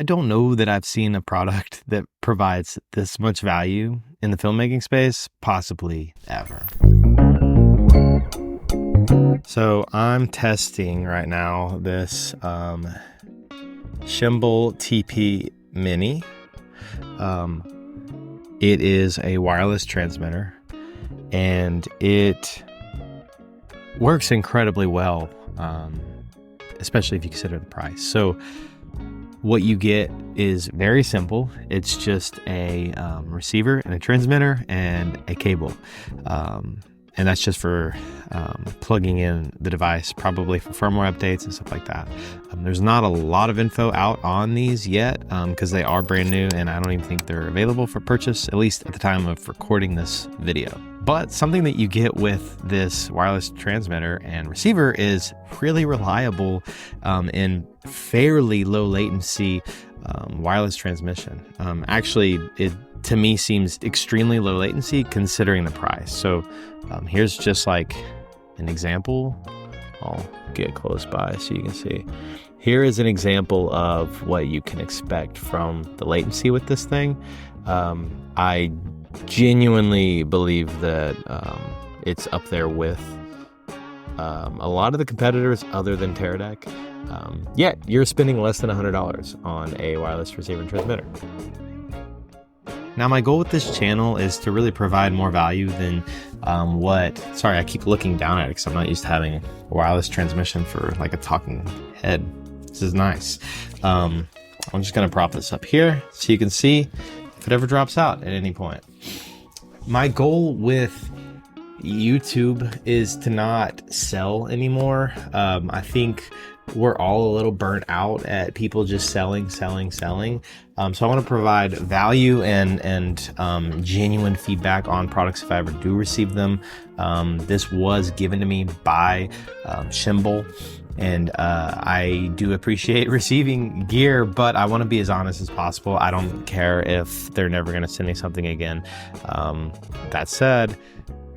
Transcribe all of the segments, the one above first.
I don't know that I've seen a product that provides this much value in the filmmaking space, possibly ever. So I'm testing right now this Shimbal TP Mini. It is a wireless transmitter, and it works incredibly well, especially if you consider the price. So what you get is very simple. It's just a receiver and a transmitter and a cable. And that's just for plugging in the device, probably for firmware updates and stuff like that. There's not a lot of info out on these yet because they are brand new, and I don't even think they're available for purchase, at least at the time of recording this video. But something that you get with this wireless transmitter and receiver is really reliable and fairly low latency wireless transmission. Actually, it to me seems extremely low latency considering the price. So here's just like an example. I'll get close by so you can see. Here is an example of what you can expect from the latency with this thing. I genuinely believe that it's up there with a lot of the competitors other than Teradek. Yet you're spending less than $100 on a wireless receiver and transmitter. Now, my goal with this channel is to really provide more value than sorry, I keep looking down at it because I'm not used to having a wireless transmission for like a talking head. This is nice. I'm just gonna prop this up here so you can see if it ever drops out at any point. My goal with YouTube is to not sell anymore. I think we're all a little burnt out at people just selling. So I want to provide value and genuine feedback on products if I ever do receive them. This was given to me by Shimbal, and I do appreciate receiving gear, but I want to be as honest as possible. I don't care if they're never going to send me something again. That said,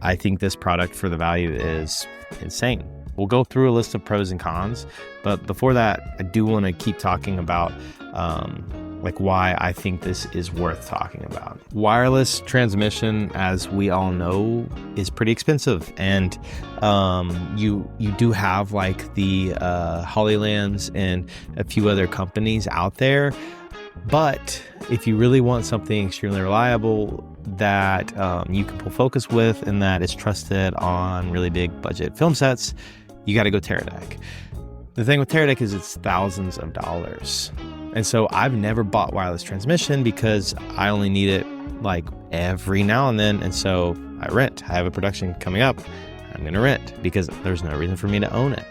I think this product for the value is insane. We'll go through a list of pros and cons, but before that, I do want to keep talking about like why I think this is worth talking about. Wireless transmission, as we all know, is pretty expensive, and you do have like the Hollylands and a few other companies out there. But if you really want something extremely reliable that you can pull focus with and that is trusted on really big budget film sets, you got to go Teradek. The thing with Teradek is it's thousands of dollars. And so I've never bought wireless transmission because I only need it like every now and then. And so I rent. I have a production coming up. I'm going to rent because there's no reason for me to own it.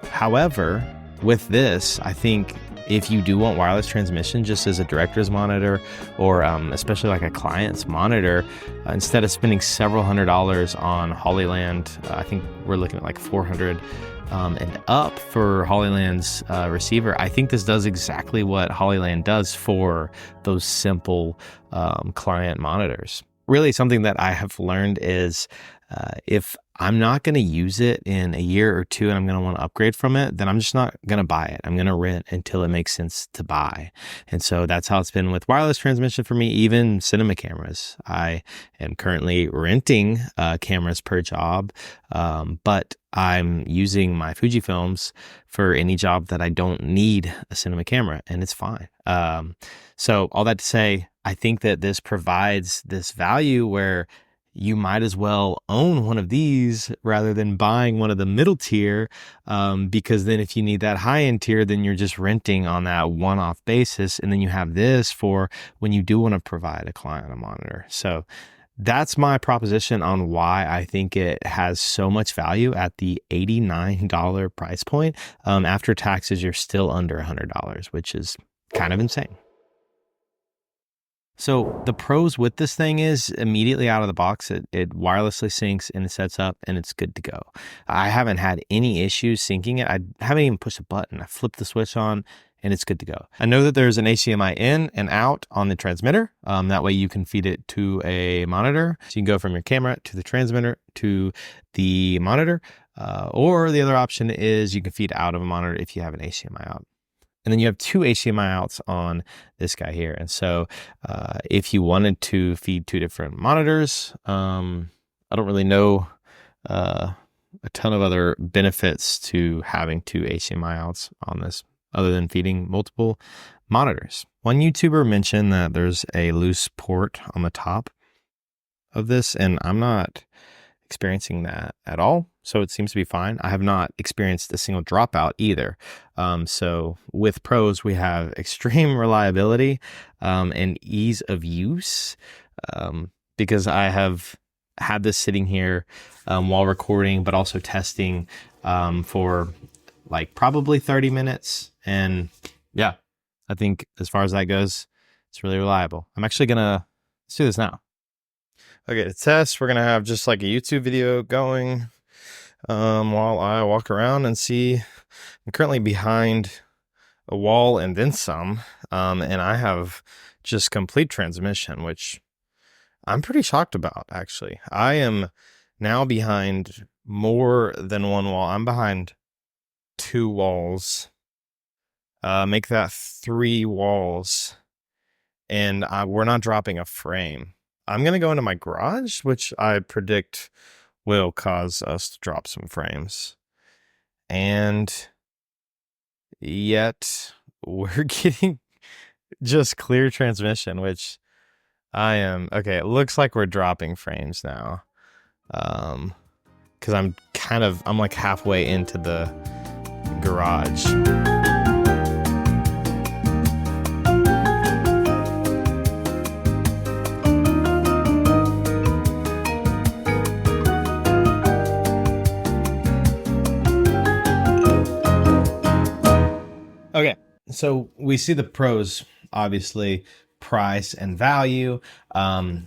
However, with this, I think if you do want wireless transmission just as a director's monitor or especially like a client's monitor, instead of spending several $100s on Hollyland, I think we're looking at like $400 and up for Hollyland's receiver. I think this does exactly what Hollyland does for those simple client monitors. Really, something that I have learned is if I'm not going to use it in a year or two and I'm going to want to upgrade from it, then I'm just not going to buy it. I'm going to rent until it makes sense to buy. And so that's how it's been with wireless transmission for me, even cinema cameras. I am currently renting cameras per job, but I'm using my Fujifilms for any job that I don't need a cinema camera, and it's fine. So all that to say, I think that this provides this value where you might as well own one of these rather than buying one of the middle tier, because then if you need that high-end tier, then you're just renting on that one-off basis, and then you have this for when you do want to provide a client a monitor. So that's my proposition on why I think it has so much value at the $89 price point. After taxes, you're still under $100, which is kind of insane. So the pros with this thing is immediately out of the box, it wirelessly syncs and it sets up and it's good to go. I haven't had any issues syncing it. I haven't even pushed a button. I flipped the switch on and it's good to go. I know that there's an HDMI in and out on the transmitter. That way you can feed it to a monitor. So you can go from your camera to the transmitter to the monitor. Or the other option is you can feed out of a monitor if you have an HDMI out. And then you have two HDMI outs on this guy here. And so if you wanted to feed two different monitors, I don't really know a ton of other benefits to having two HDMI outs on this other than feeding multiple monitors. One YouTuber mentioned that there's a loose port on the top of this, and I'm not experiencing that at all. So it seems to be fine. I have not experienced a single dropout either. So with pros, we have extreme reliability and ease of use because I have had this sitting here while recording, but also testing for like probably 30 minutes. And yeah, I think as far as that goes, it's really reliable. I'm actually let's do this now. Okay, to test, we're gonna have just like a YouTube video going while I walk around and see. I'm currently behind a wall and then some, and I have just complete transmission, which I'm pretty shocked about, actually. I am now behind more than one wall. I'm behind 2 walls. Make that 3 walls, and we're not dropping a frame. I'm going to go into my garage, which I predict will cause us to drop some frames. And yet we're getting just clear transmission, which okay, it looks like we're dropping frames now. Because I'm like halfway into the garage. Okay, so we see the pros, obviously, price and value,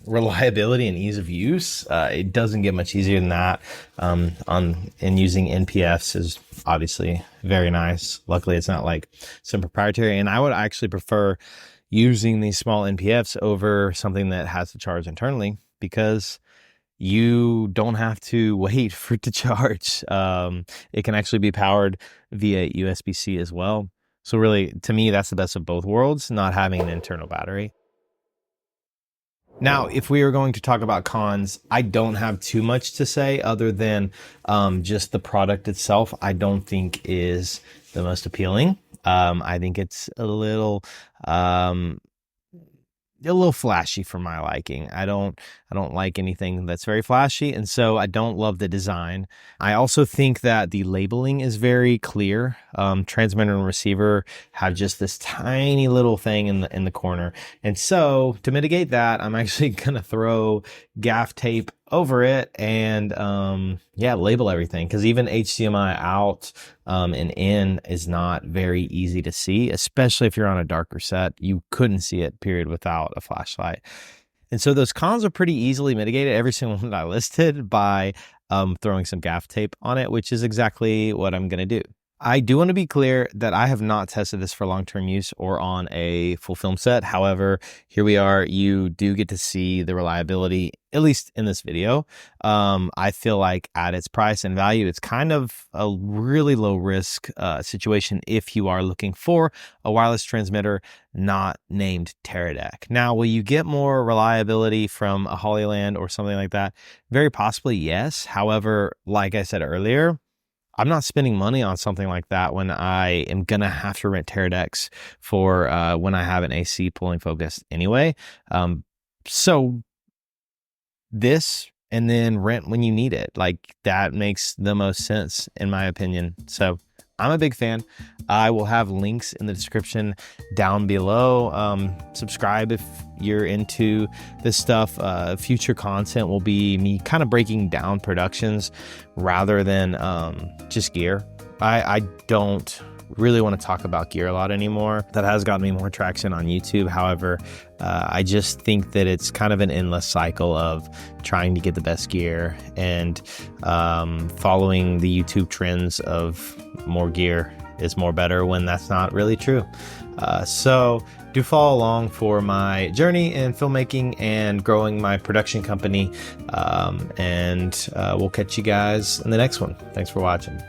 reliability and ease of use. It doesn't get much easier than that. And using NPFs is obviously very nice. Luckily, it's not like some proprietary. And I would actually prefer using these small NPFs over something that has to charge internally because you don't have to wait for it to charge. It can actually be powered via USB-C as well. So really, to me, that's the best of both worlds, not having an internal battery. Now, if we are going to talk about cons, I don't have too much to say other than just the product itself, I don't think is the most appealing. I think it's a little flashy for my liking. I don't like anything that's very flashy, and so I don't love the design. I also think that the labeling is very clear. Transmitter and receiver have just this tiny little thing in the corner, and so to mitigate that, I'm actually gonna throw gaff tape over it and label everything, because even HDMI out and in is not very easy to see, especially if you're on a darker set. You couldn't see it, period, without a flashlight. And so those cons are pretty easily mitigated, every single one that I listed, by throwing some gaff tape on it, which is exactly what I'm going to do. I do want to be clear that I have not tested this for long-term use or on a full film set. However, here we are. You do get to see the reliability, at least in this video. I feel like at its price and value, it's kind of a really low risk situation if you are looking for a wireless transmitter not named Teradek. Now, will you get more reliability from a Hollyland or something like that? Very possibly, yes. However, like I said earlier, I'm not spending money on something like that when I am going to have to rent Teradeks for when I have an AC pulling focus anyway. So this, and then rent when you need it. Like, that makes the most sense in my opinion. So I'm a big fan. I will have links in the description down below. Subscribe if you're into this stuff. Future content will be me kind of breaking down productions rather than just gear. I don't really want to talk about gear a lot anymore. That has gotten me more traction on YouTube. However, I just think that it's kind of an endless cycle of trying to get the best gear and following the YouTube trends of more gear is more better, when that's not really true. So do follow along for my journey in filmmaking and growing my production company. And we'll catch you guys in the next one. Thanks for watching.